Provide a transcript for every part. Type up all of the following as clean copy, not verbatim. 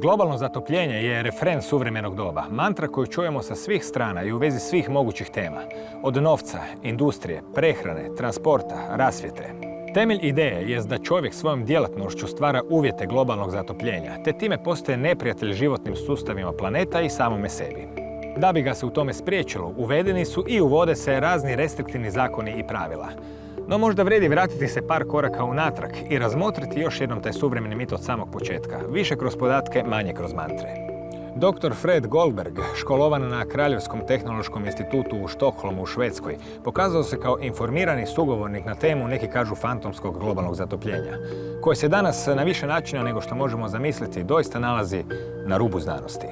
Globalno zatopljenje je refren suvremenog doba, mantra koju čujemo sa svih strana i u vezi svih mogućih tema. Od novca, industrije, prehrane, transporta, rasvjete. Temelj ideje jest da čovjek svojom djelatnošću stvara uvjete globalnog zatopljenja, te time postaje neprijatelj životnim sustavima planeta i samome sebi. Da bi ga se u tome spriječilo, uvedeni su i uvode se razni restriktivni zakoni i pravila. No možda vredi vratiti se par koraka unatrag i razmotriti još jednom taj suvremeni mit od samog početka, više kroz podatke, manje kroz mantre. Dr. Fred Goldberg, školovan na Kraljevskom tehnološkom institutu u Štokholmu u Švedskoj, pokazao se kao informirani sugovornik na temu, neki kažu, fantomskog globalnog zatopljenja, koje se danas na više načina nego što možemo zamisliti doista nalazi na rubu znanosti.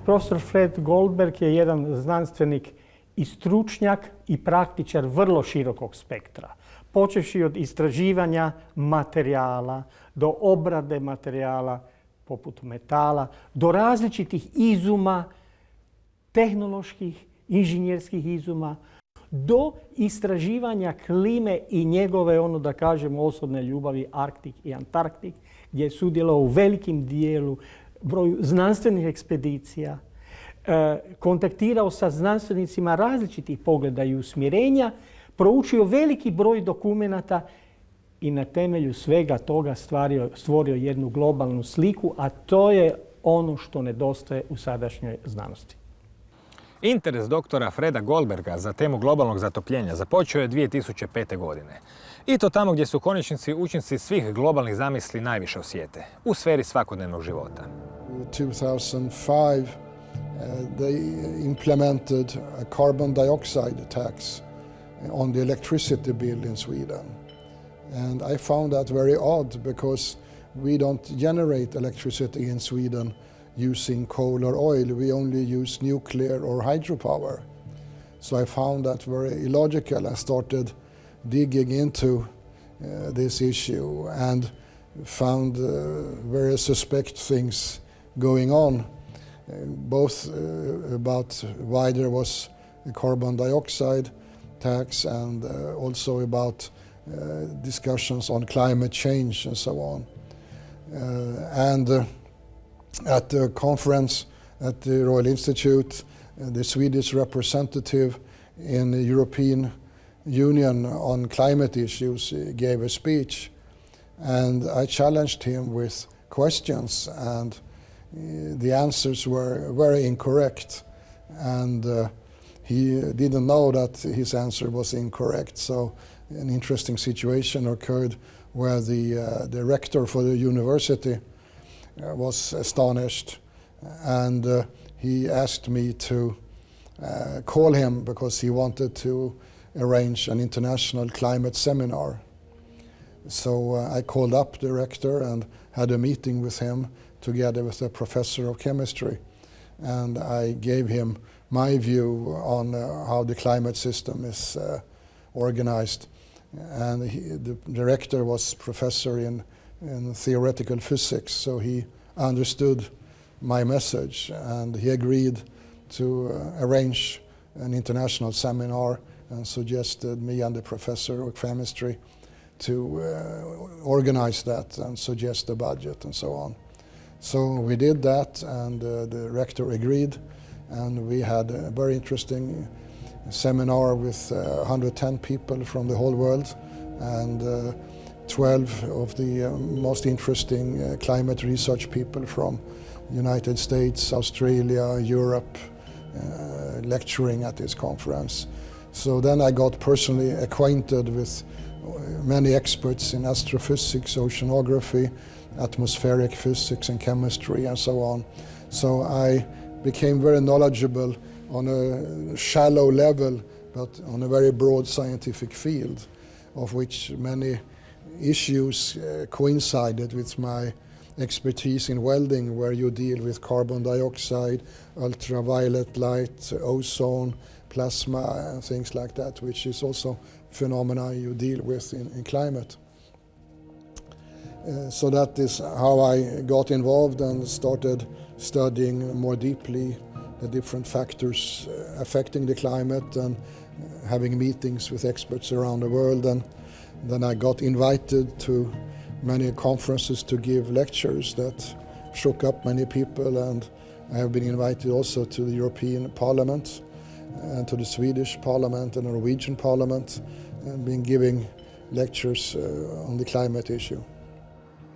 Profesor Fred Goldberg je jedan znanstvenik i stručnjak i praktičar vrlo širokog spektra. Počevši od istraživanja materijala, do obrade materijala poput metala, do različitih izuma, tehnoloških, inženjerskih izuma, do istraživanja klime i njegove, da kažemo, osobne ljubavi Arktik i Antarktik, gdje je sudjelovao u velikim dijelu broju znanstvenih ekspedicija, kontaktirao sa znanstvenicima različitih pogleda i usmjerenja, proučio veliki broj dokumenata i na temelju svega toga stvorio jednu globalnu sliku, a to je ono što nedostaje u sadašnjoj znanosti. Interes doktora Freda Goldberga za temu globalnog zatopljenja započeo je 2005. godine. I to tamo gdje su u konačnici učinci svih globalnih zamisli najviše osjete, u sferi svakodnevnog života. In 2005, they implemented a carbon dioxide tax on the electricity bill in Sweden. And I found that very odd because we don't generate electricity in Sweden using coal or oil. We only use nuclear or hydropower. So I found that very illogical. I started digging into this issue and found very suspect things going on, both about why there was a carbon dioxide tax and also about discussions on climate change and so on. At the conference at the Royal Institute, the Swedish representative in the European Union on climate issues gave a speech, and I challenged him with questions, and the answers were very incorrect, and he didn't know that his answer was incorrect. So an interesting situation occurred where the rector for the university was astonished, and he asked me to call him because he wanted to arrange an international climate seminar. So I called up the rector and had a meeting with him together with a professor of chemistry, and I gave him my view on how the climate system is organized. And the rector was professor in theoretical physics, so he understood my message, and he agreed to arrange an international seminar and suggested me and the professor of chemistry to organize that and suggest the budget and so on. So we did that, and the rector agreed, and we had a very interesting seminar with 110 people from the whole world, and 12 of the most interesting climate research people from United States, Australia, Europe, lecturing at this conference. So then I got personally acquainted with many experts in astrophysics, oceanography, atmospheric physics and chemistry and so on. So I became very knowledgeable on a shallow level, but on a very broad scientific field, of which many issues coincided with my expertise in welding, where you deal with carbon dioxide, ultraviolet light, ozone, plasma, and things like that, which is also phenomena you deal with in climate. So that is how I got involved and started studying more deeply the different factors affecting the climate and having meetings with experts around the world. And then I got invited to many conferences to give lectures that shook up many people, and I have been invited also to the European Parliament and to the Swedish Parliament and the Norwegian Parliament, and been giving lectures on the climate issue.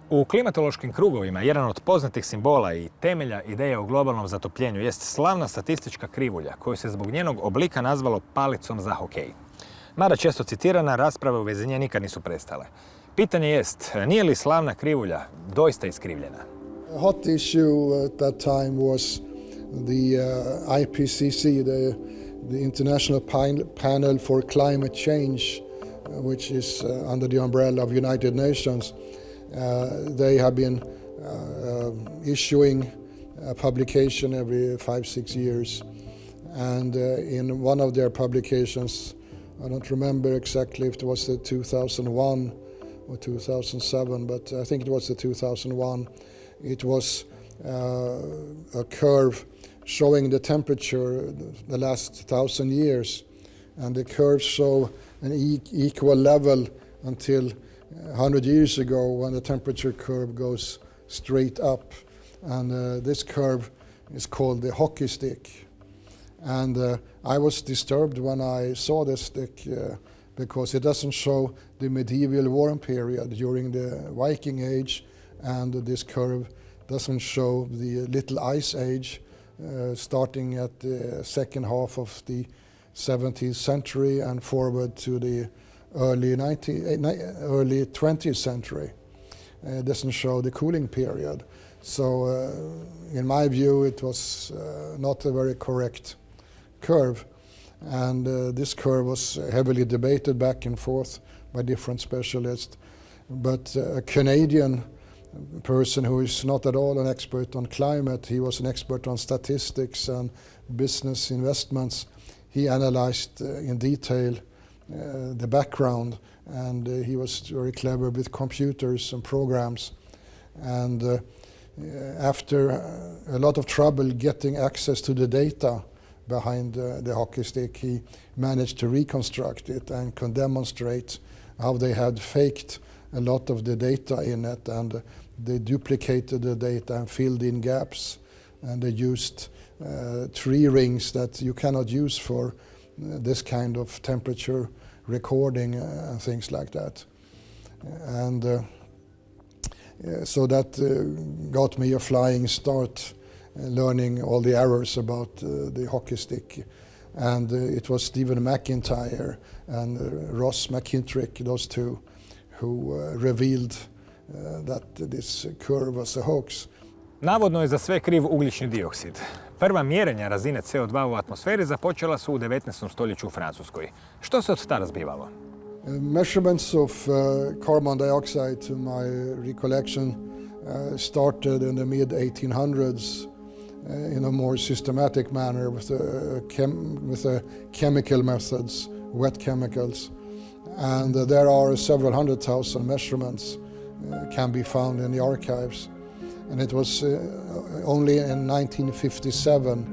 U klimatološkim krugovima jedan od poznatih simbola i temelja ideje o globalnom zatopljenju jest slavna statistička krivulja, koju se zbog njenog oblika nazvalo palicom za hokej. Mada često citirana, rasprave u vezi nje nikad nisu prestale. Pitanje jest, nije li slavna krivulja doista iskrivljena? A hot issue at that time was the IPCC, the International Panel for Climate Change, which is under the umbrella of United Nations. They have been issuing a publication every 5-6 years, and in one of their publications, I don't remember exactly if it was the 2001 or 2007, but I think it was the 2001. It was a curve showing the temperature the last 1,000 years, and the curves show an equal level until 100 years ago, when the temperature curve goes straight up, and this curve is called the hockey stick. And I was disturbed when I saw this stick because it doesn't show the medieval warm period during the Viking Age, and this curve doesn't show the Little Ice Age starting at the second half of the 17th century and forward to the early 20th century. It doesn't show the cooling period. So in my view, it was not a very correct curve. And this curve was heavily debated back and forth by different specialists. But a Canadian person who is not at all an expert on climate, he was an expert on statistics and business investments. He analyzed in detail the background, and he was very clever with computers and programs. And after a lot of trouble getting access to the data behind the hockey stick, he managed to reconstruct it and can demonstrate how they had faked a lot of the data in it, and they duplicated the data and filled in gaps, and they used tree rings that you cannot use for this kind of temperature recording and things like that. And so that got me a flying start, learning all the errors about the hockey stick. And it was Stephen McIntyre and Ross McKittrick, those two, who revealed that this curve was a hoax. Navodno je za sve kriv ugljični dioksid. Prva mjerenja razine CO2 u atmosferi započela su u 19. stoljeću u Francuskoj. Što se od tada zbivalo? Measurements of carbon dioxide, to my recollection, started in the mid-1800s in a more systematic manner with the chemical methods, wet chemicals. And there are several 100,000 measurements can be found in the archives. And it was only in 1957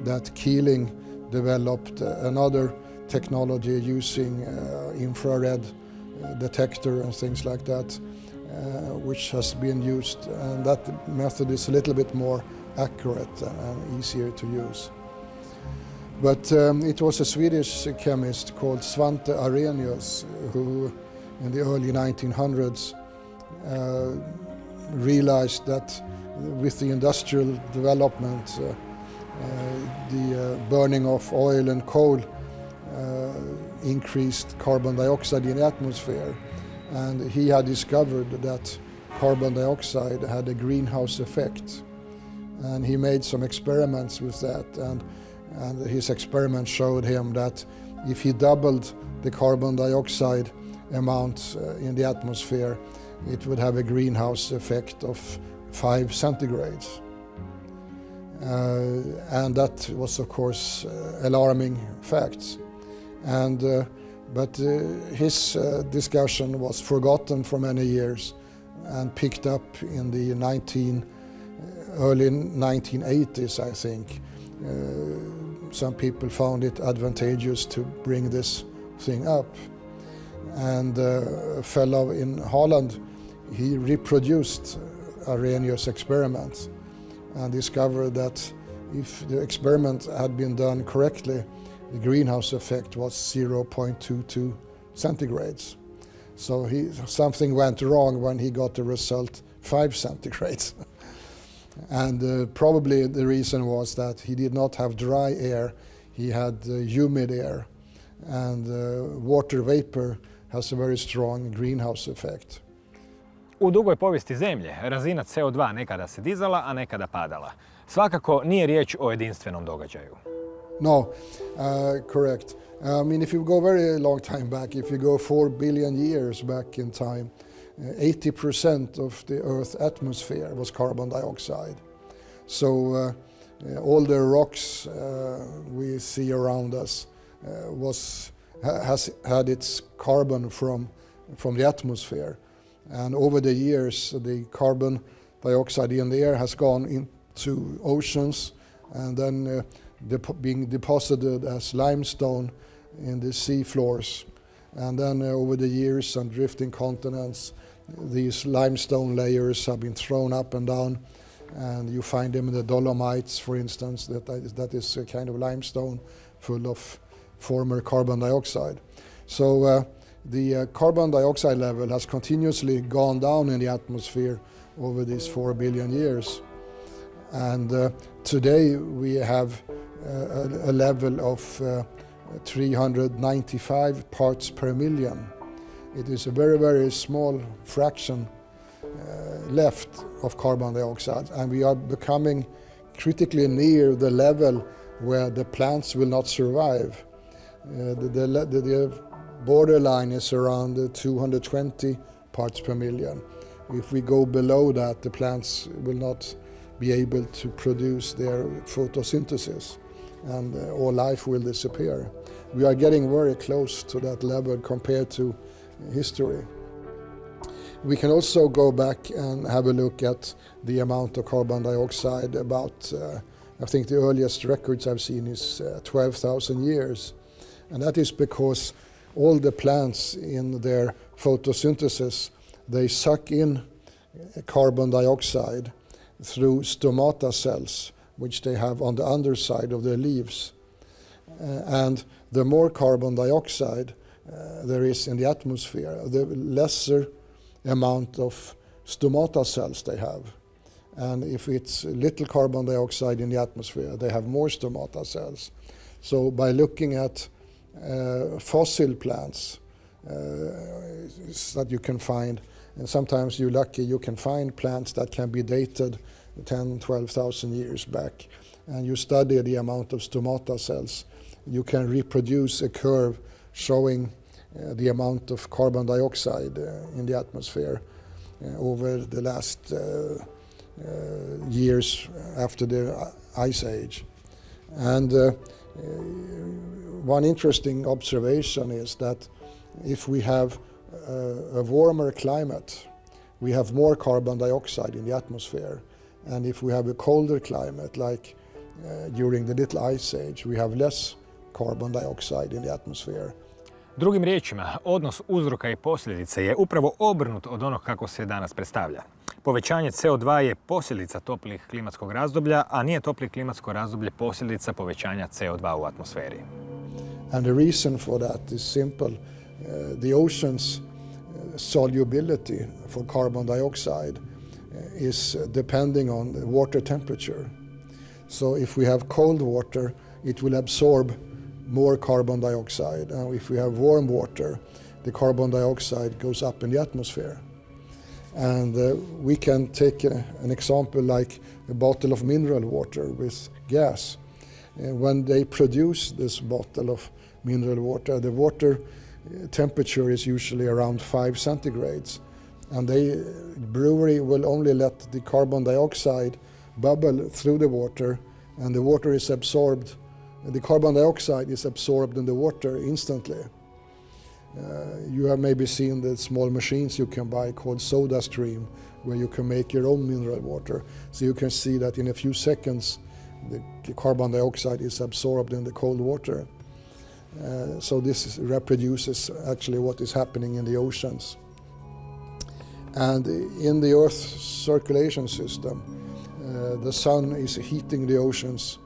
that Keeling developed another technology using infrared detector and things like that, which has been used. And that method is a little bit more accurate and easier to use. But it was a Swedish chemist called Svante Arrhenius who, in the early 1900s, realized that with the industrial development, the burning of oil and coal increased carbon dioxide in the atmosphere. And he had discovered that carbon dioxide had a greenhouse effect. And he made some experiments with that, and his experiment showed him that if he doubled the carbon dioxide amount in the atmosphere, it would have a greenhouse effect of 5 centigrades. And that was, of course, alarming facts. But his discussion was forgotten for many years and picked up in the early 1980s, I think. Some people found it advantageous to bring this thing up. And a fellow in Holland, he reproduced Arrhenius' experiments and discovered that if the experiment had been done correctly, the greenhouse effect was 0.22 centigrades. So something went wrong when he got the result 5 centigrades. And probably the reason was that he did not have dry air, he had humid air. And water vapor has a very strong greenhouse effect. U dugoj povijesti Zemlje razina CO2 nekada se dizala, a nekada padala. Svakako nije riječ o jedinstvenom događaju. No, correct. I mean, if you go very long time back, if you go 4 billion years back in time, 80% of the Earth's atmosphere was carbon dioxide. So all the rocks we see around us has had its carbon from the atmosphere. And over the years, the carbon dioxide in the air has gone into oceans and then being deposited as limestone in the sea floors. And then over the years on drifting continents, these limestone layers have been thrown up and down, and you find them in the Dolomites, for instance, that is a kind of limestone full of former carbon dioxide. So the carbon dioxide level has continuously gone down in the atmosphere over these 4 billion years. And today we have a level of 395 parts per million. It is a very, very small fraction left of carbon dioxide, and we are becoming critically near the level where the plants will not survive. The borderline is around 220 parts per million. If we go below that, the plants will not be able to produce their photosynthesis, and all life will disappear. We are getting very close to that level compared to history. We can also go back and have a look at the amount of carbon dioxide about, I think the earliest records I've seen is 12,000 years. And that is because all the plants in their photosynthesis, they suck in carbon dioxide through stomata cells, which they have on the underside of their leaves. And the more carbon dioxide there is in the atmosphere, the lesser amount of stomata cells they have. And if it's little carbon dioxide in the atmosphere, they have more stomata cells. So by looking at fossil plants that you can find, and sometimes you're lucky you can find plants that can be dated 10, 12,000 years back, and you study the amount of stomata cells, you can reproduce a curve showing the amount of carbon dioxide in the atmosphere over the last years after the Ice Age. And one interesting observation is that if we have a warmer climate, we have more carbon dioxide in the atmosphere. And if we have a colder climate, like during the Little Ice Age, we have less carbon dioxide in the atmosphere. Drugim riječima, odnos uzroka i posljedice je upravo obrnut od onog kako se danas predstavlja. Povećanje CO2 je posljedica toplih klimatskog razdoblja, a nije toplih klimatsko razdoblje posljedica povećanja CO2 u atmosferi. And the reason for that is simple. The ocean's solubility for carbon dioxide is depending on the water temperature. So if we have cold water, it will absorb more carbon dioxide. And if we have warm water, the carbon dioxide goes up in the atmosphere. And we can take an example like a bottle of mineral water with gas. When they produce this bottle of mineral water, the water temperature is usually around 5 centigrades. and the brewery will only let the carbon dioxide bubble through the water, and the water is absorbed. The carbon dioxide is absorbed in the water instantly. You have maybe seen the small machines you can buy called SodaStream, where you can make your own mineral water. So you can see that in a few seconds the carbon dioxide is absorbed in the cold water. So this reproduces actually what is happening in the oceans. And in the Earth's circulation system, the sun is heating the oceans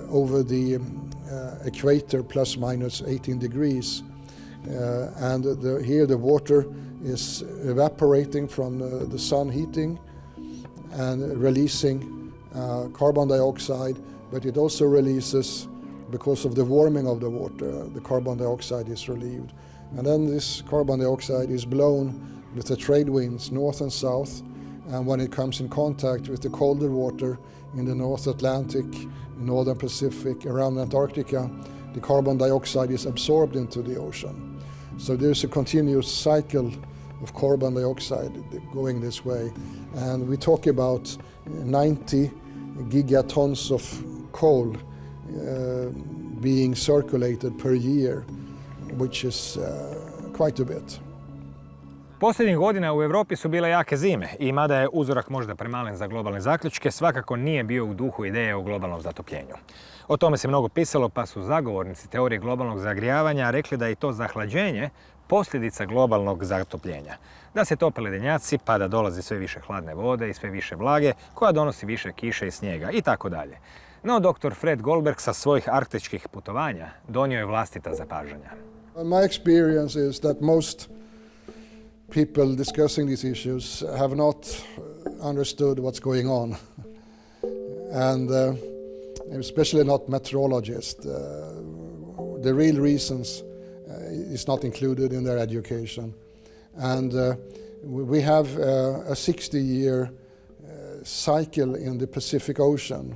over the equator plus minus 18 degrees. And here the water is evaporating from the sun heating and releasing carbon dioxide, but it also releases, because of the warming of the water, the carbon dioxide is relieved. And then this carbon dioxide is blown with the trade winds north and south, and when it comes in contact with the colder water in the North Atlantic, Northern Pacific, around Antarctica, the carbon dioxide is absorbed into the ocean. So there's a continuous cycle of carbon dioxide going this way. And we talk about 90 gigatons of coal being circulated per year, which is quite a bit. Posljednjih godina u Europi su bile jake zime i mada je uzorak možda premalen za globalne zaključke, svakako nije bio u duhu ideje o globalnom zatopljenju. O tome se mnogo pisalo, pa su zagovornici teorije globalnog zagrijavanja rekli da je to zahlađenje posljedica globalnog zatopljenja. Da se tope ledenjaci, pa da dolazi sve više hladne vode i sve više vlage, koja donosi više kiše i snijega i tako dalje. No, dr. Fred Goldberg sa svojih arktičkih putovanja donio je vlastita zapažanja. My experience is that most people discussing these issues have not understood what's going on, and especially not meteorologists. The real reasons is not included in their education, and we have a 60-year cycle in the Pacific Ocean.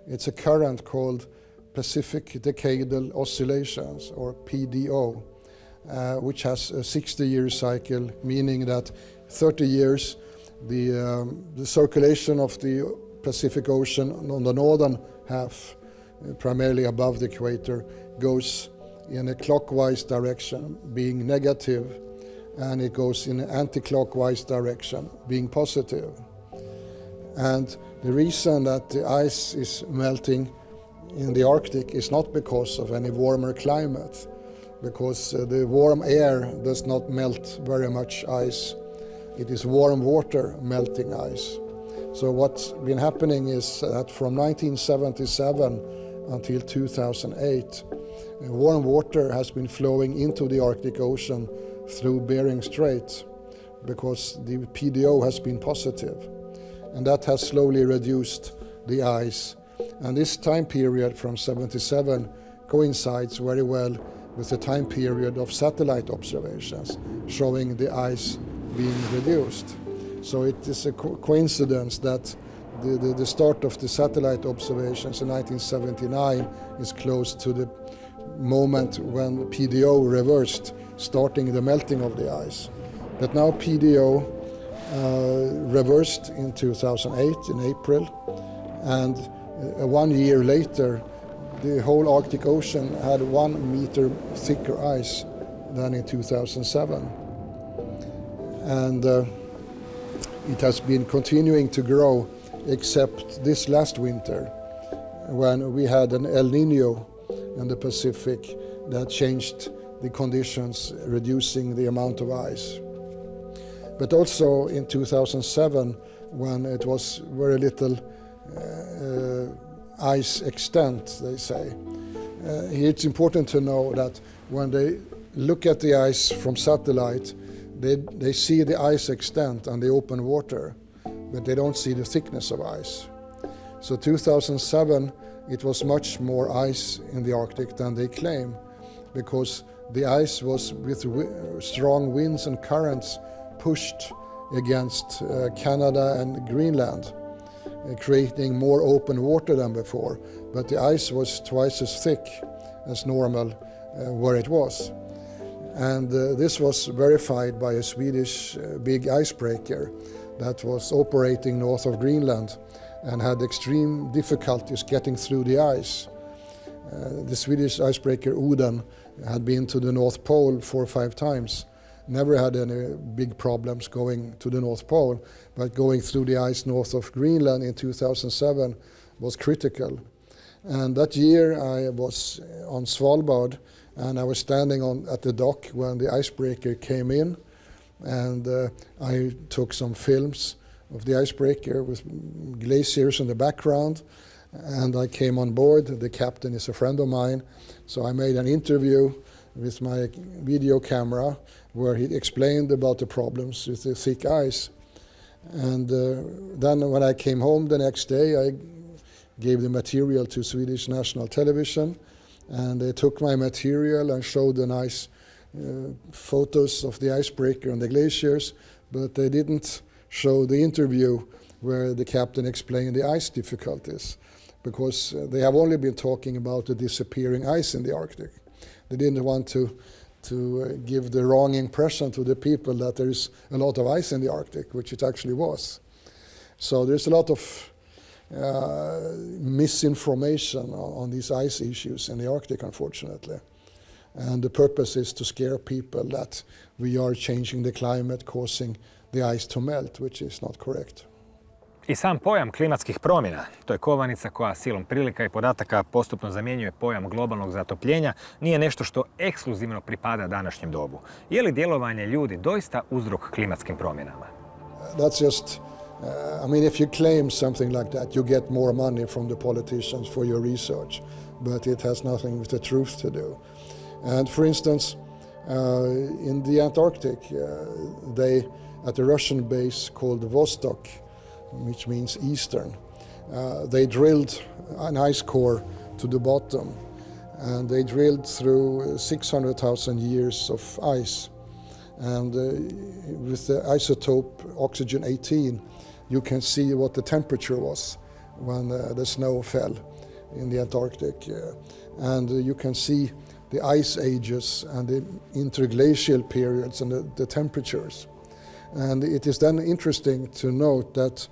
It's a current called Pacific Decadal Oscillations, or PDO, which has a 60-year cycle, meaning that 30 years the circulation of the Pacific Ocean on the northern half, primarily above the equator, goes in a clockwise direction, being negative, and it goes in an anti-clockwise direction, being positive. And the reason that the ice is melting in the Arctic is not because of any warmer climate, because the warm air does not melt very much ice. It is warm water melting ice. So what's been happening is that from 1977 until 2008, warm water has been flowing into the Arctic Ocean through Bering Strait because the PDO has been positive. And that has slowly reduced the ice. And this time period from 77 coincides very well with the time period of satellite observations, showing the ice being reduced. So it is a coincidence that the start of the satellite observations in 1979 is close to the moment when PDO reversed, starting the melting of the ice. But now PDO reversed in 2008 in April, and 1 year later the whole Arctic Ocean had 1 meter thicker ice than in 2007. And it has been continuing to grow except this last winter, when we had an El Niño in the Pacific that changed the conditions, reducing the amount of ice. But also in 2007, when it was very little ice extent, they say. It's important to know that when they look at the ice from satellite, they see the ice extent and the open water, but they don't see the thickness of ice. So 2007, it was much more ice in the Arctic than they claim, because the ice was with strong winds and currents pushed against Canada and Greenland, creating more open water than before. But the ice was twice as thick as normal where it was. And this was verified by a Swedish big icebreaker that was operating north of Greenland and had extreme difficulties getting through the ice. The Swedish icebreaker Oden had been to the North Pole 4 or 5 times, never had any big problems going to the North Pole, but going through the ice north of Greenland in 2007 was critical. And that year I was on Svalbard, and I was standing at the dock when the icebreaker came in, and I took some films of the icebreaker with glaciers in the background, and I came on board. The captain is a friend of mine, so I made an interview with my video camera where he explained about the problems with the thick ice. And then when I came home the next day, I gave the material to Swedish national television, and they took my material and showed the nice photos of the icebreaker and the glaciers, but they didn't show the interview where the captain explained the ice difficulties, because they have only been talking about the disappearing ice in the Arctic. They didn't want to give the wrong impression to the people that there is a lot of ice in the Arctic, which it actually was. So there's a lot of misinformation on these ice issues in the Arctic, unfortunately. And the purpose is to scare people that we are changing the climate, causing the ice to melt, which is not correct. I sam pojam klimatskih promjena, to je kovanica koja silom prilika i podataka postupno zamjenjuje pojam globalnog zatopljenja, nije nešto što ekskluzivno pripada današnjem dobu. Je li djelovanje ljudi doista uzrok klimatskim promjenama? That's just, I mean, if you claim something like that, you get more money from the politicians for your research, but it has nothing with the truth to do. And for instance, in the Antarctic, they, at the Russian base called Vostok, which means eastern, they drilled an ice core to the bottom, and they drilled through 600,000 years of ice. And with the isotope oxygen 18, you can see what the temperature was when the snow fell in the Antarctic. And you can see the ice ages and the interglacial periods and the temperatures. And it is then interesting to note that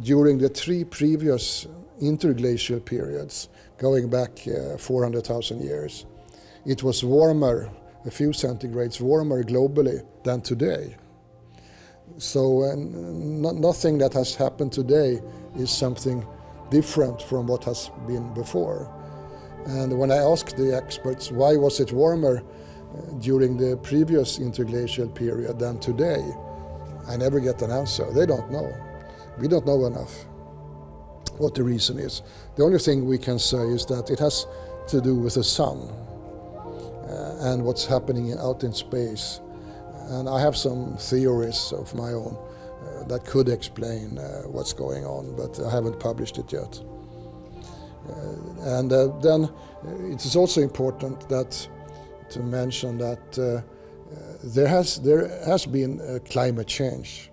during the 3 previous interglacial periods, going back 400,000 years, it was warmer, a few centigrades warmer globally than today. So nothing that has happened today is something different from what has been before. And when I asked the experts why was it warmer during the previous interglacial period than today, I never get an answer. They don't know. We don't know enough what the reason is. The only thing we can say is that it has to do with the sun and what's happening out in space. And I have some theories of my own that could explain what's going on, but I haven't published it yet. And then it is also important to mention that there has been a climate change.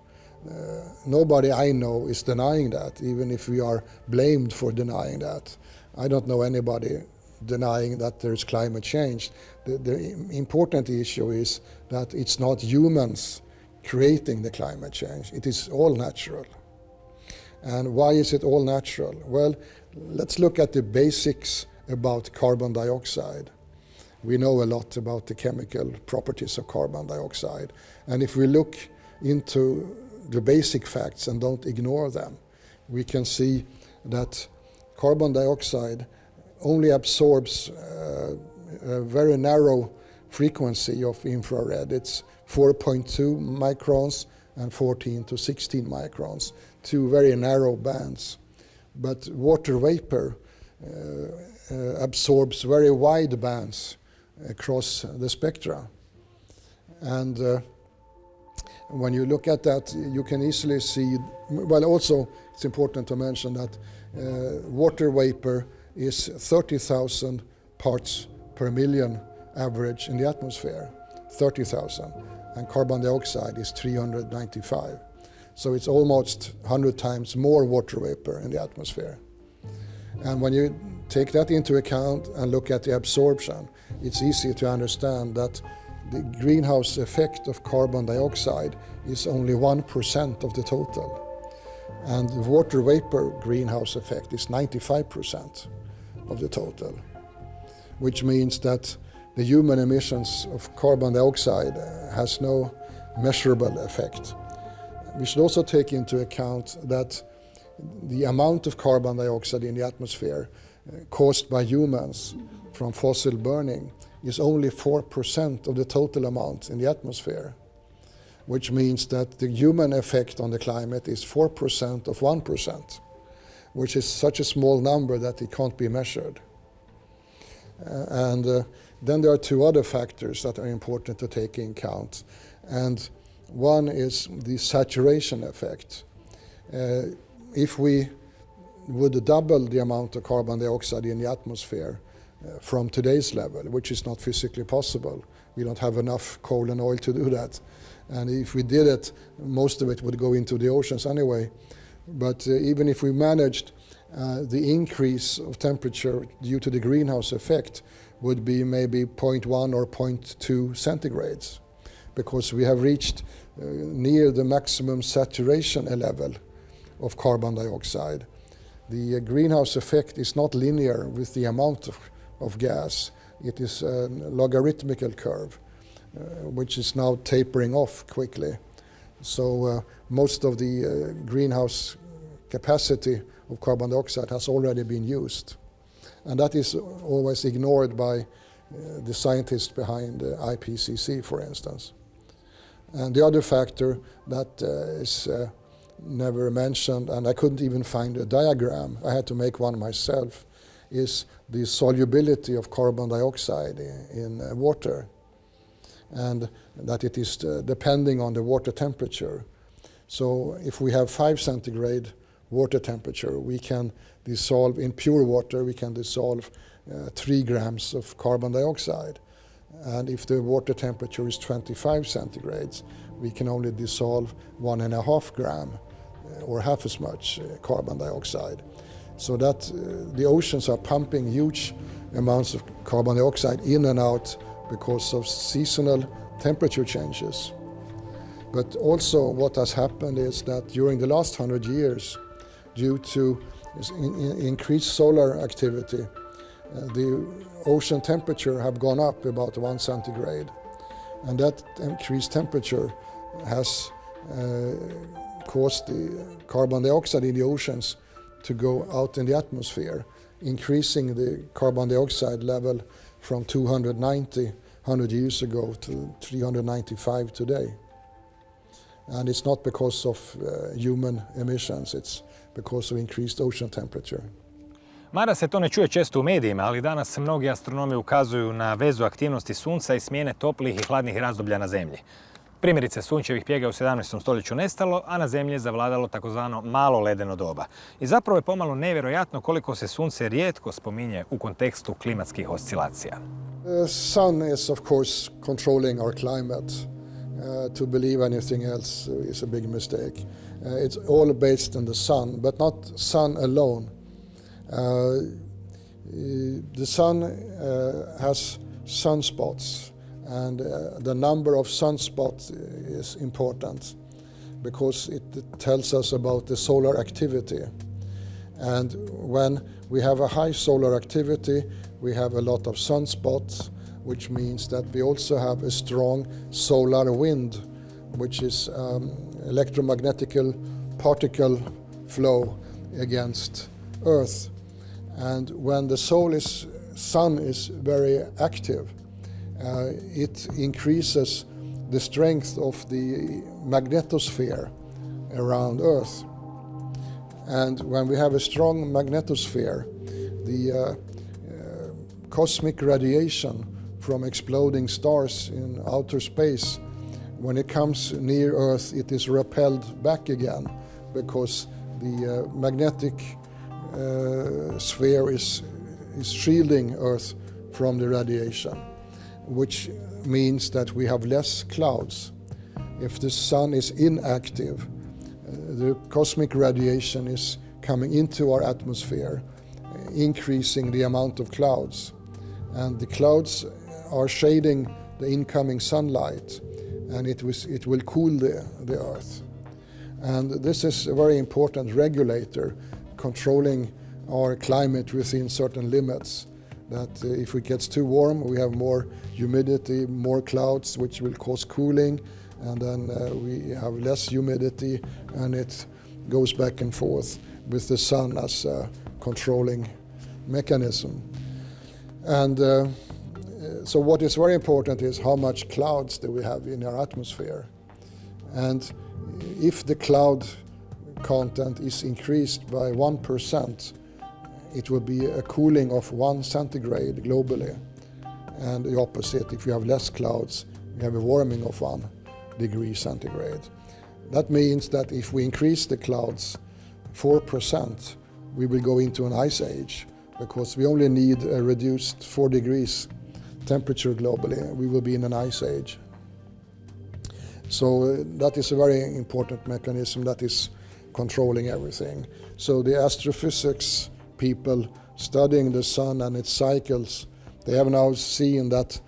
Nobody I know is denying that, even if we are blamed for denying that. I don't know anybody denying that there is climate change. The important issue is that it's not humans creating the climate change. It is all natural. And why is it all natural? Well, let's look at the basics about carbon dioxide. We know a lot about the chemical properties of carbon dioxide. And if we look into the basic facts and don't ignore them, we can see that carbon dioxide only absorbs a very narrow frequency of infrared. It's 4.2 microns and 14 to 16 microns, 2 very narrow bands. But water vapor absorbs very wide bands across the spectra. And when you look at that, you can easily see, well, also it's important to mention that water vapor is 30,000 parts per million average in the atmosphere, 30,000, and carbon dioxide is 395. So it's almost 100 times more water vapor in the atmosphere. And when you take that into account and look at the absorption, it's easy to understand that the greenhouse effect of carbon dioxide is only 1% of the total. And the water vapor greenhouse effect is 95% of the total, which means that the human emissions of carbon dioxide has no measurable effect. We should also take into account that the amount of carbon dioxide in the atmosphere caused by humans from fossil burning is only 4% of the total amount in the atmosphere, which means that the human effect on the climate is 4% of 1%, which is such a small number that it can't be measured. Then there are two other factors that are important to take in account. And one is the saturation effect. If we would double the amount of carbon dioxide in the atmosphere from today's level, which is not physically possible, we don't have enough coal and oil to do that. And if we did it, most of it would go into the oceans anyway. But even if we managed, the increase of temperature due to the greenhouse effect would be maybe 0.1 or 0.2 centigrades, because we have reached near the maximum saturation level of carbon dioxide. The greenhouse effect is not linear with the amount of gas. It is a logarithmical curve, which is now tapering off quickly. So most of the greenhouse capacity of carbon dioxide has already been used. And that is always ignored by the scientists behind IPCC, for instance. And the other factor that is never mentioned, and I couldn't even find a diagram, I had to make one myself, is the solubility of carbon dioxide in water, and that it is depending on the water temperature. So if we have 5 centigrade water temperature, we can dissolve, in pure water, we can dissolve 3 grams of carbon dioxide. And if the water temperature is 25 centigrades, we can only dissolve 1.5 gram or half as much carbon dioxide. So that the oceans are pumping huge amounts of carbon dioxide in and out because of seasonal temperature changes. But also what has happened is that during the last 100 years, due to increased solar activity, the ocean temperature have gone up about 1 centigrade. And that increased temperature has caused the carbon dioxide in the oceans to go out in the atmosphere, increasing the carbon dioxide level from 290 100 years ago to 395 today. And it's not because of human emissions, it's because of increased ocean temperature. Mada se to ne čuje često u medijima, ali danas mnogi astronomi ukazuju na vezu aktivnosti Sunca i smjene toplih i hladnih razdoblja na Zemlji. Primjerice, sunčevih pjega u 17. stoljeću nestalo, a na Zemlji je zavladalo takozvano malo ledeno doba. I zapravo je pomalo nevjerojatno koliko se Sunce rijetko spominje u kontekstu klimatskih oscilacija. The sun is of course controlling our climate. To believe anything else is a big mistake. It's all based on the sun, but not sun alone. The sun has sunspots, and the number of sunspots is important because it tells us about the solar activity. And when we have a high solar activity, we have a lot of sunspots, which means that we also have a strong solar wind, which is electromagnetic particle flow against Earth. And when the sun is very active, it increases the strength of the magnetosphere around Earth. And when we have a strong magnetosphere, the cosmic radiation from exploding stars in outer space, when it comes near Earth, it is repelled back again because the magnetic sphere is shielding Earth from the radiation, which means that we have less clouds. If the sun is inactive, the cosmic radiation is coming into our atmosphere, increasing the amount of clouds. And the clouds are shading the incoming sunlight, and it will cool the Earth. And this is a very important regulator controlling our climate within certain limits. That if it gets too warm, we have more humidity, more clouds, which will cause cooling, and then we have less humidity, and it goes back and forth with the sun as a controlling mechanism. And so what is very important is how much clouds do we have in our atmosphere. And if the cloud content is increased by 1%, it will be a cooling of 1 centigrade globally. And the opposite, if you have less clouds, you have a warming of 1 degree centigrade. That means that if we increase the clouds 4%, we will go into an ice age, because we only need a reduced 4 degrees temperature globally. We will be in an ice age. So that is a very important mechanism that is controlling everything. So the astrophysics people studying the sun and its cycles, they have now seen that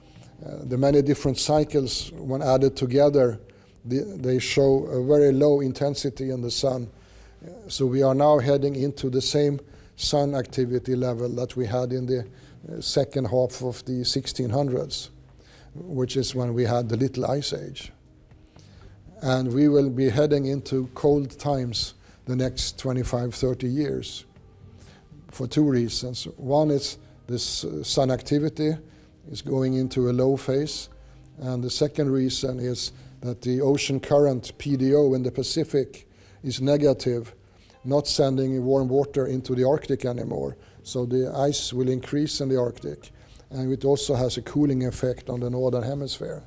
the many different cycles, when added together, they show a very low intensity in the sun. So we are now heading into the same sun activity level that we had in the second half of the 1600s, which is when we had the Little Ice Age. And we will be heading into cold times the next 25, 30 years for 2 reasons. One is this sun activity is going into a low phase, and the second reason is that the ocean current, PDO, in the Pacific is negative, not sending warm water into the Arctic anymore. So the ice will increase in the Arctic, and it also has a cooling effect on the Northern Hemisphere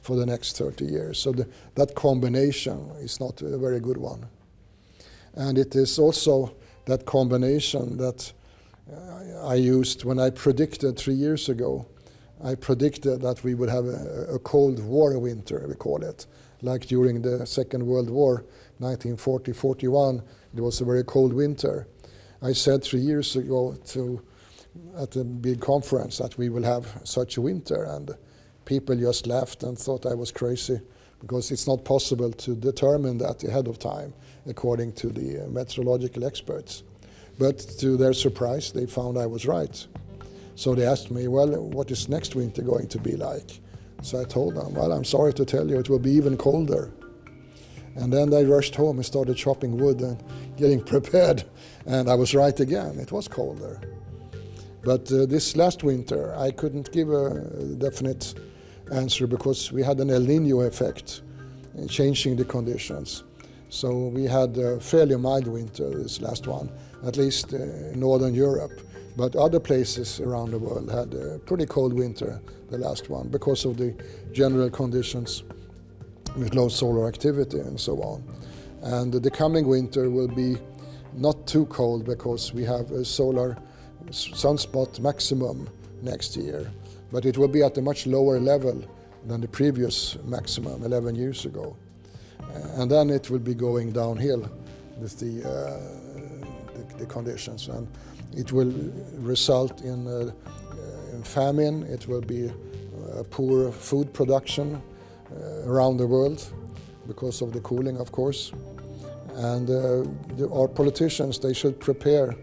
for the next 30 years. So that combination is not a very good one. And it is also that combination that I used when I predicted 3 years ago. I predicted that we would have a cold war winter, we call it. Like during the Second World War, 1940-41, it was a very cold winter. I said 3 years ago at a big conference that we will have such a winter, and people just laughed and thought I was crazy, because it's not possible to determine that ahead of time, according to the meteorological experts. But to their surprise, they found I was right. So they asked me, well, what is next winter going to be like? So I told them, well, I'm sorry to tell you, it will be even colder. And then they rushed home and started chopping wood and getting prepared. And I was right again, it was colder. But this last winter, I couldn't give a definite answer, because we had an El Niño effect in changing the conditions. So we had a fairly mild winter, this last one, at least in Northern Europe. But other places around the world had a pretty cold winter, the last one, because of the general conditions with low solar activity and so on. And the coming winter will be not too cold, because we have a solar sunspot maximum next year. But it will be at a much lower level than the previous maximum 11 years ago. And then it will be going downhill with the conditions. And it will result in famine. It will be poor food production around the world because of the cooling, of course. And our politicians, they should prepare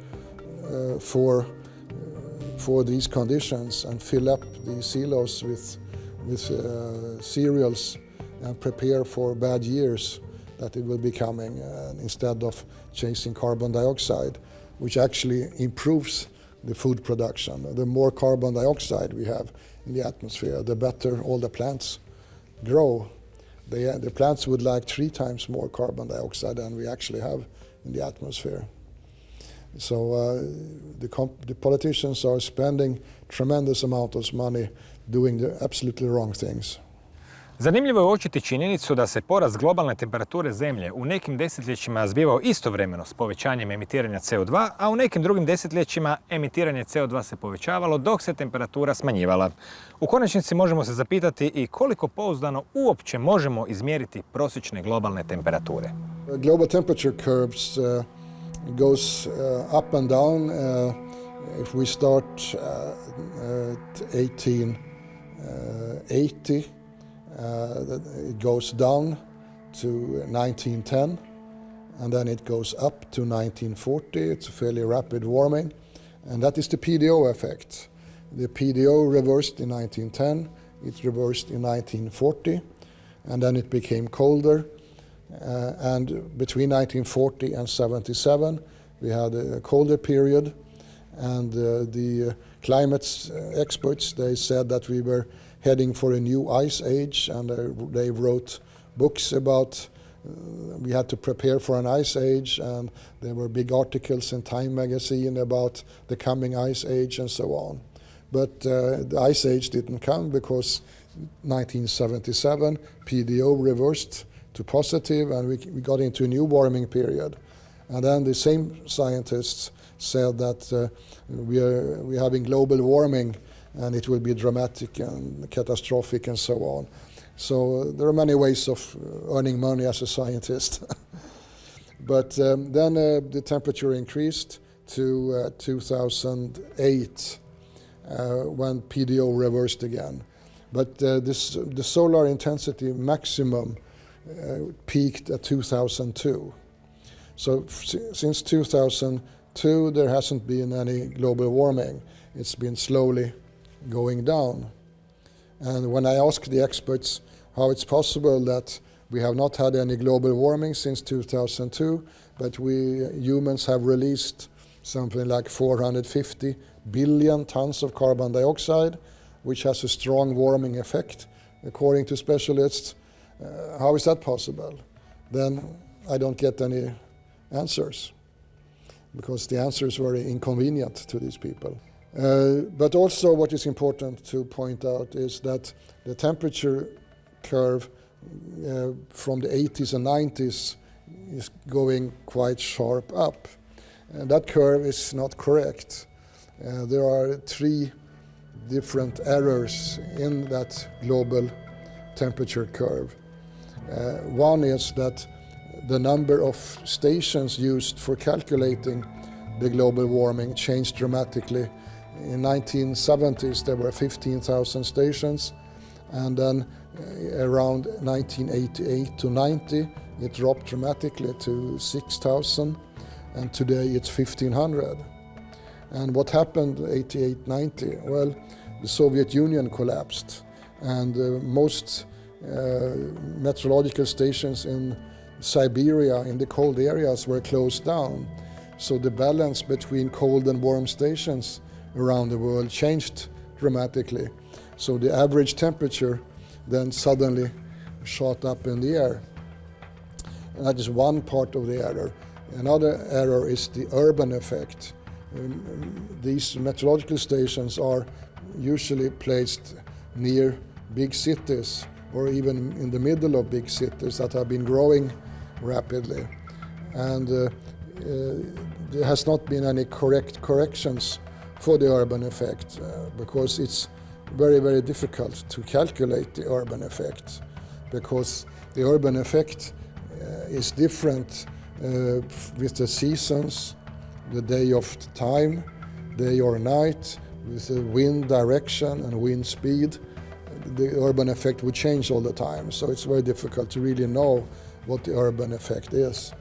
for these conditions and fill up the silos with cereals and prepare for bad years that it will be coming, instead of chasing carbon dioxide, which actually improves the food production. The more carbon dioxide we have in the atmosphere, the better all the plants grow. The plants would like 3 times more carbon dioxide than we actually have in the atmosphere. So the politicians are spending tremendous amount of money doing the absolutely wrong things. Zanimljivo je uočiti činjenicu da se porast globalne temperature Zemlje u nekim desetljećima zbivao istovremeno s povećanjem emitiranja CO2, a u nekim drugim desetljećima emitiranje CO2 se povećavalo dok se temperatura smanjivala. U konačnici možemo se zapitati i koliko pouzdano uopće možemo izmjeriti prosječne globalne temperature. Global temperature curves goes up and down. If we start at 1980, it goes down to 1910, and then it goes up to 1940. It's a fairly rapid warming, and that is the PDO effect. The PDO reversed in 1910, it reversed in 1940, and then it became colder. And between 1940 and 77, we had a colder period, and the climate experts, they said that we were heading for a new ice age, and they wrote books about we had to prepare for an ice age, and there were big articles in Time magazine about the coming ice age and so on. But the ice age didn't come because 1977 PDO reversed to positive, and we got into a new warming period. And then the same scientists said that we're having global warming, and it will be dramatic and catastrophic and so on. So there are many ways of earning money as a scientist. But then the temperature increased to 2008 when PDO reversed again. But the solar intensity maximum peaked at 2002. So since 2002 there hasn't been any global warming. It's been slowly going down. And when I asked the experts how it's possible that we have not had any global warming since 2002, but we humans have released something like 450 billion tons of carbon dioxide, which has a strong warming effect, according to specialists, how is that possible? Then I don't get any answers, because the answer is very inconvenient to these people. But also what is important to point out is that the temperature curve from the 80s and 90s is going quite sharp up. And that curve is not correct. There are three different errors in that global temperature curve. One is that the number of stations used for calculating the global warming changed dramatically. In 1970s there were 15,000 stations, and then around 1988 to 90 it dropped dramatically to 6,000, and today it's 1,500. And what happened 88-90? Well, the Soviet Union collapsed, and most meteorological stations in Siberia, in the cold areas, were closed down. So the balance between cold and warm stations around the world changed dramatically. So the average temperature then suddenly shot up in the air. And that is one part of the error. Another error is the urban effect. These meteorological stations are usually placed near big cities, or even in the middle of big cities that have been growing rapidly. And there has not been any corrections for the urban effect, because it's very, very difficult to calculate the urban effect, because the urban effect is different with the seasons, the day of time, day or night, with the wind direction and wind speed. The urban effect would change all the time, so it's very difficult to really know what the urban effect is.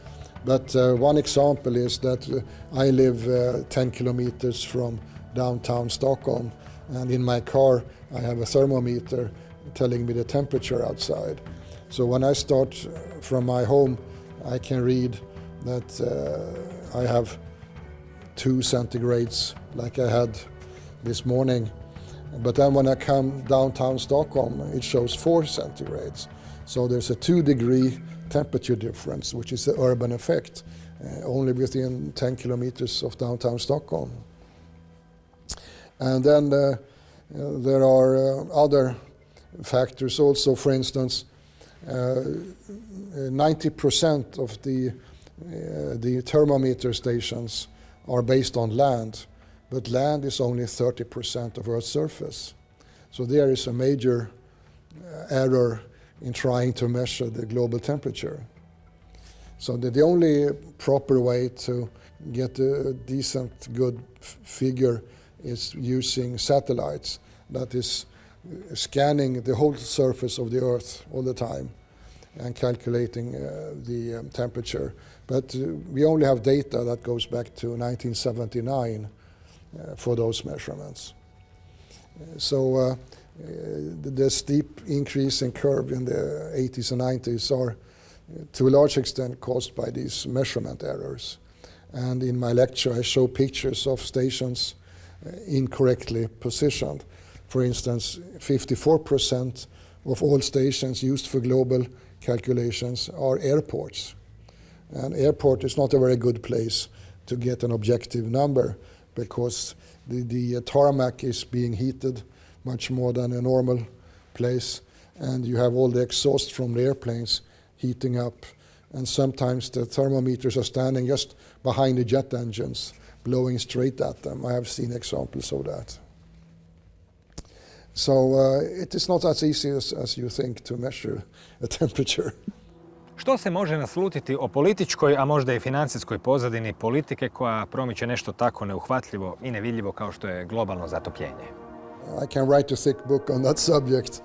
But one example is that I live 10 kilometers from downtown Stockholm, and in my car I have a thermometer telling me the temperature outside. So when I start from my home, I can read that I have 2 centigrades like I had this morning. But then when I come downtown Stockholm, it shows 4 centigrades. So there's a 2-degree temperature difference, which is the urban effect, only within 10 kilometers of downtown Stockholm. And then there are other factors also. For instance, 90% of the thermometer stations are based on land, but land is only 30% of Earth's surface. So there is a major error in trying to measure the global temperature. So the only proper way to get a decent, good figure is using satellites. That is scanning the whole surface of the Earth all the time and calculating the temperature. But we only have data that goes back to 1979 for those measurements. So the steep increase in curve in the 80s and 90s are to a large extent caused by these measurement errors. And in my lecture I show pictures of stations incorrectly positioned. For instance, 54% of all stations used for global calculations are airports. An airport is not a very good place to get an objective number because the tarmac is being heated much more than a normal place, and you have all the exhaust from the airplanes heating up, and sometimes the thermometers are standing just behind the jet engines, blowing straight at them. I have seen examples of that. So it is not as easy as you think to measure a temperature. Što se može naslutiti o političkoj, a možda i financijskoj pozadini politike koja promiče nešto tako neuhvatljivo i nevidljivo kao što je globalno zatopljenje? I can write a thick book on that subject.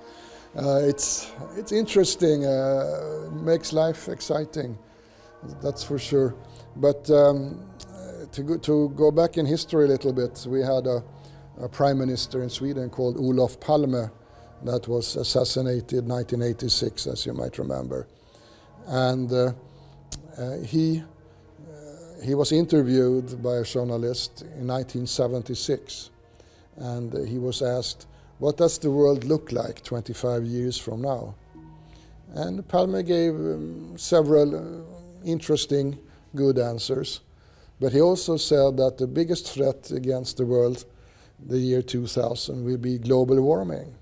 It's interesting, makes life exciting, that's for sure. But to go back in history a little bit, we had a prime minister in Sweden called Olof Palme that was assassinated in 1986, as you might remember. And he was interviewed by a journalist in 1976, and he was asked, what does the world look like 25 years from now? And Palme gave several interesting, good answers, but he also said that the biggest threat against the world the year 2000 will be global warming.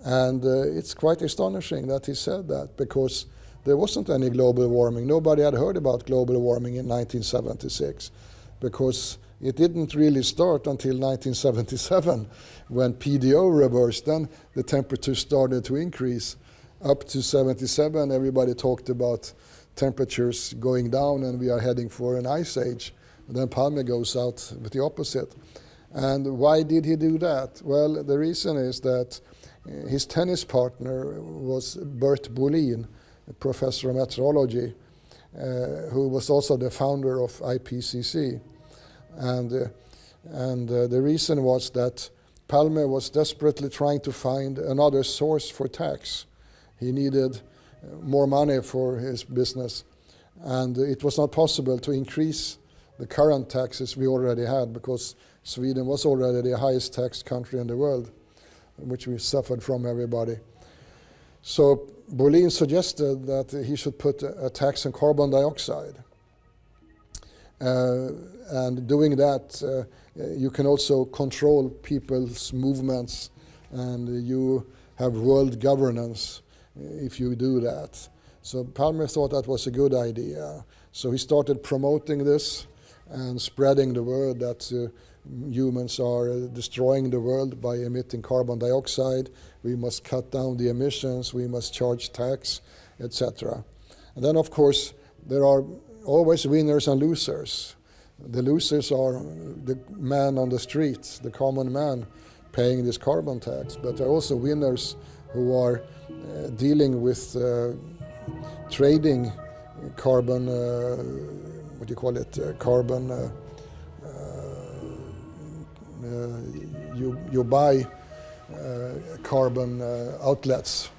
And it's quite astonishing that he said that, because there wasn't any global warming. Nobody had heard about global warming in 1976, because it didn't really start until 1977 when PDO reversed. Then the temperature started to increase. Up to 77, everybody talked about temperatures going down and we are heading for an ice age. And then Palme goes out with the opposite. And why did he do that? Well, the reason is that his tennis partner was Bert Bolin, a professor of meteorology, who was also the founder of IPCC. And the reason was that Palme was desperately trying to find another source for tax. He needed more money for his business, and it was not possible to increase the current taxes we already had, because Sweden was already the highest taxed country in the world, which we suffered from, everybody. So Bolin suggested that he should put a tax on carbon dioxide. And doing that, you can also control people's movements, and you have world governance if you do that. So Palme thought that was a good idea. So he started promoting this and spreading the word that humans are destroying the world by emitting carbon dioxide. We must cut down the emissions, we must charge tax, etc. And then, of course, there are always winners and losers. The losers are the man on the streets, the common man paying this carbon tax, but there are also winners who are dealing with trading carbon, carbon, you buy carbon outlets.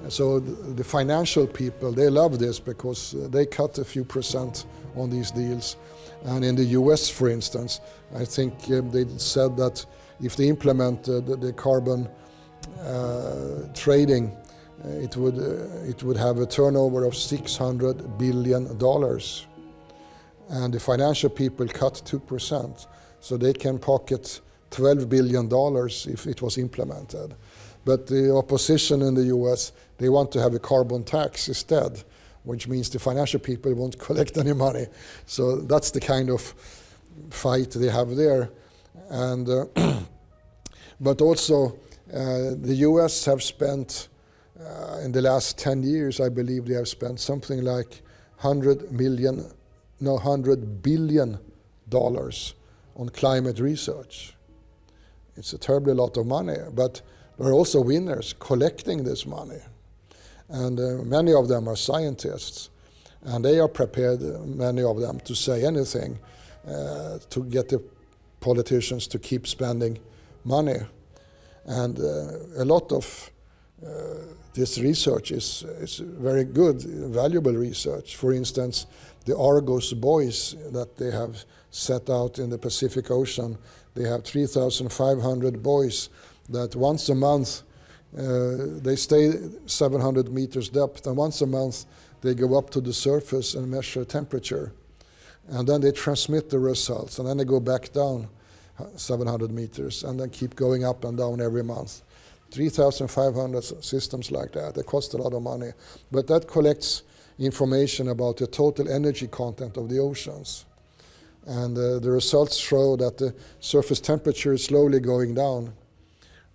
So the financial people, they love this because they cut a few percent on these deals. And in the US, for instance, I think they said that if they implemented the carbon trading, it would have a turnover of $600 billion. And the financial people cut 2%, so they can pocket $12 billion if it was implemented. But the opposition in the US, they want to have a carbon tax instead, which means the financial people won't collect any money. So that's the kind of fight they have there. And but also the US have spent, in the last 10 years, I believe they have spent something like $100 billion on climate research. It's a terribly lot of money, but There are also winners collecting this money. And many of them are scientists. And they are prepared, many of them, to say anything to get the politicians to keep spending money. And a lot of this research is very good, valuable research. For instance, the Argos buoys that they have set out in the Pacific Ocean, they have 3,500 buoys that once a month they stay 700 meters depth, and once a month they go up to the surface and measure temperature. And then they transmit the results, and then they go back down 700 meters, and then keep going up and down every month. 3,500 systems like that. They cost a lot of money. But that collects information about the total energy content of the oceans. And the results show that the surface temperature is slowly going down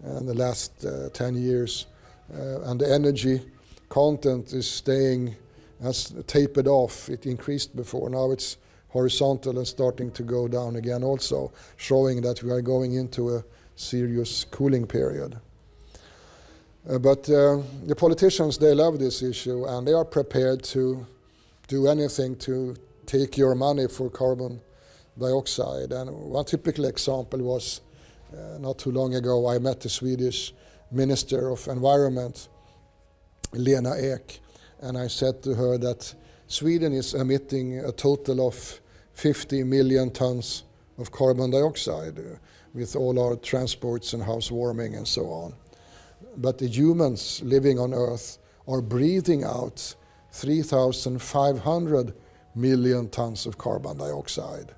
in the last 10 years. And the energy content is staying, has tapered off. It increased before. Now it's horizontal and starting to go down again also, showing that we are going into a serious cooling period. But the politicians, they love this issue, and they are prepared to do anything to take your money for carbon dioxide. And one typical example was not too long ago, I met the Swedish Minister of Environment, Lena Ek, and I said to her that Sweden is emitting a total of 50 million tons of carbon dioxide with all our transports and house warming and so on. But the humans living on Earth are breathing out 3,500 million tons of carbon dioxide.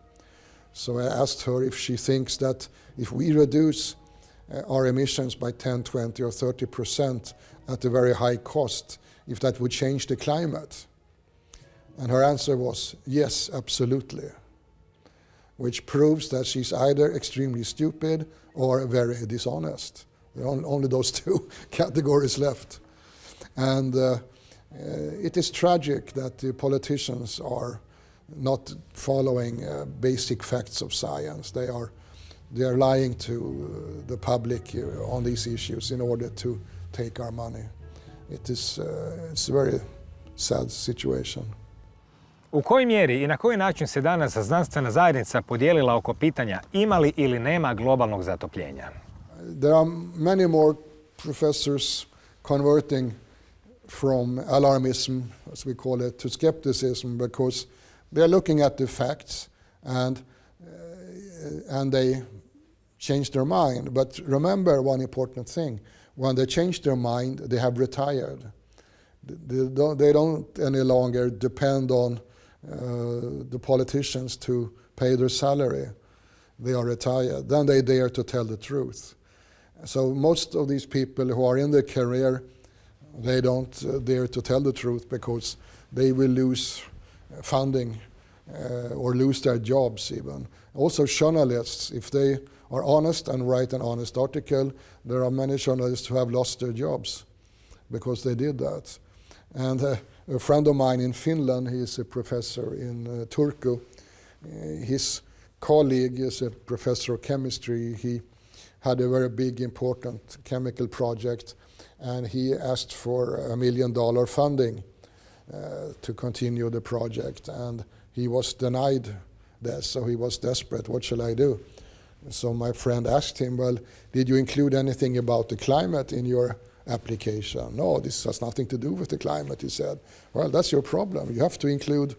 So I asked her if she thinks that if we reduce our emissions by 10, 20 or 30% at a very high cost, if that would change the climate. And her answer was, yes, absolutely. Which proves that she's either extremely stupid or very dishonest. There are only those two categories left. And it is tragic that the politicians are not following basic facts of science. They are lying to the public on these issues in order to take our money. It's a very sad situation. U kojoj mjeri i na koji način se danas znanstvena zajednica podijelila oko pitanja ima li ili nema globalnog zatopljenja? There are many more professors converting from alarmism, as we call it, to skepticism because they are looking at the facts and they change their mind. But remember one important thing. When they change their mind, they have retired. They don't any longer depend on the politicians to pay their salary. They are retired. Then they dare to tell the truth. So most of these people who are in their career, they don't dare to tell the truth because they will lose funding or lose their jobs even. Also journalists, if they are honest and write an honest article, there are many journalists who have lost their jobs because they did that. And a friend of mine in Finland, he is a professor in Turku. His colleague is a professor of chemistry. He had a very big, important chemical project, and he asked for $1 million funding to continue the project, and he was denied this, so he was desperate. What shall I do? So my friend asked him, well, did you include anything about the climate in your application? No, this has nothing to do with the climate, he said. Well, that's your problem. You have to include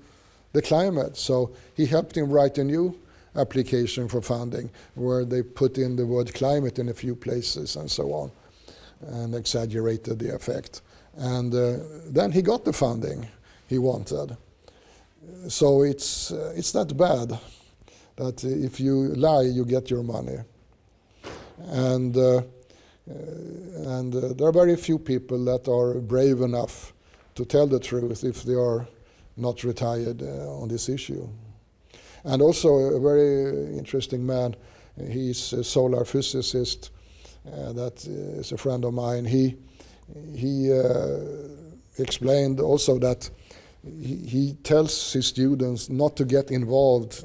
the climate. So he helped him write a new application for funding where they put in the word climate in a few places and so on and exaggerated the effect. And then he got the funding he wanted. So it's not bad that if you lie, you get your money. And there are very few people that are brave enough to tell the truth if they are not retired on this issue. And also a very interesting man, he's a solar physicist, that is a friend of mine. He explained also that he tells his students not to get involved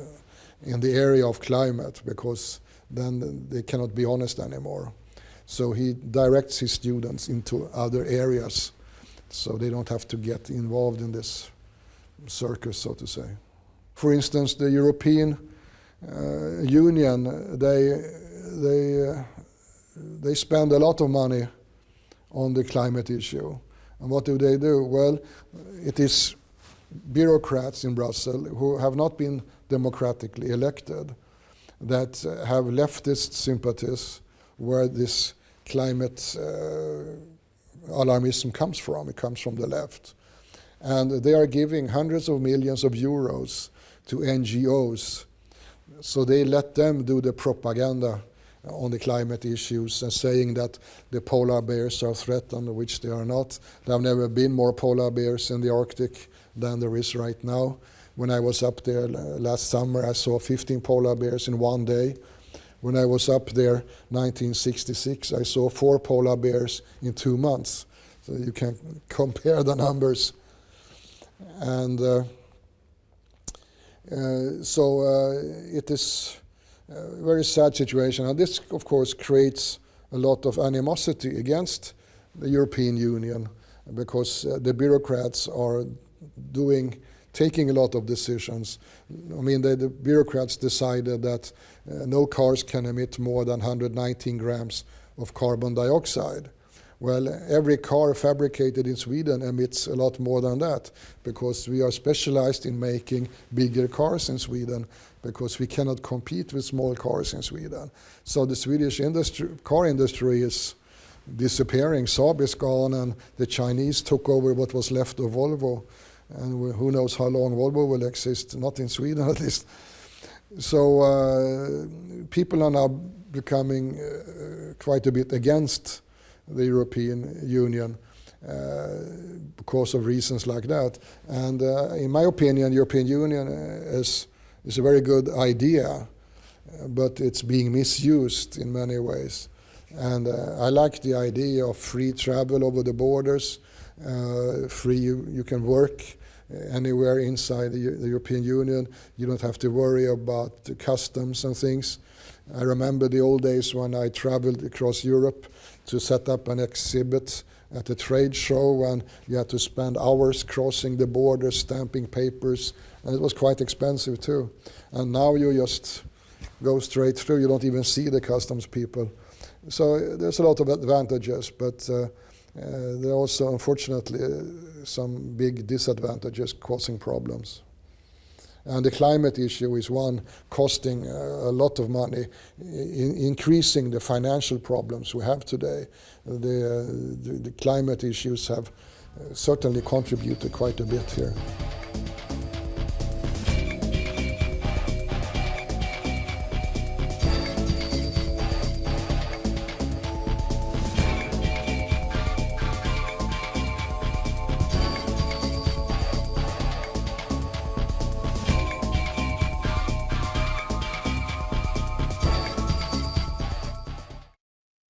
in the area of climate because then they cannot be honest anymore. So he directs his students into other areas so they don't have to get involved in this circus, so to say. For instance, the European Union, they spend a lot of money on the climate issue. And what do? Well, it is bureaucrats in Brussels who have not been democratically elected that have leftist sympathies where this climate alarmism comes from. It comes from the left. And they are giving hundreds of millions of euros to NGOs. So they let them do the propaganda on the climate issues and saying that the polar bears are threatened, which they are not. There have never been more polar bears in the Arctic than there is right now. When I was up there last summer, I saw 15 polar bears in one day. When I was up there 1966, I saw 4 polar bears in 2 months. So you can compare the numbers. And it is a very sad situation. And this, of course, creates a lot of animosity against the European Union because the bureaucrats are taking a lot of decisions. I mean, the bureaucrats decided that no cars can emit more than 119 grams of carbon dioxide. Well, every car fabricated in Sweden emits a lot more than that because we are specialized in making bigger cars in Sweden because we cannot compete with small cars in Sweden. So the Swedish car industry is disappearing. Saab is gone and the Chinese took over what was left of Volvo. And who knows how long Volvo will exist, not in Sweden at least. So people are now becoming quite a bit against the European Union because of reasons like that. And in my opinion, the European Union is a very good idea, but it's being misused in many ways. And I like the idea of free travel over the borders, you can work anywhere inside the European Union. You don't have to worry about the customs and things. I remember the old days when I traveled across Europe to set up an exhibit at a trade show, and you had to spend hours crossing the border, stamping papers, and it was quite expensive too. And now you just go straight through. You don't even see the customs people. So there's a lot of advantages, but there are also, unfortunately, some big disadvantages causing problems. And the climate issue is one costing a lot of money, increasing the financial problems we have today. The climate issues have certainly contributed quite a bit here.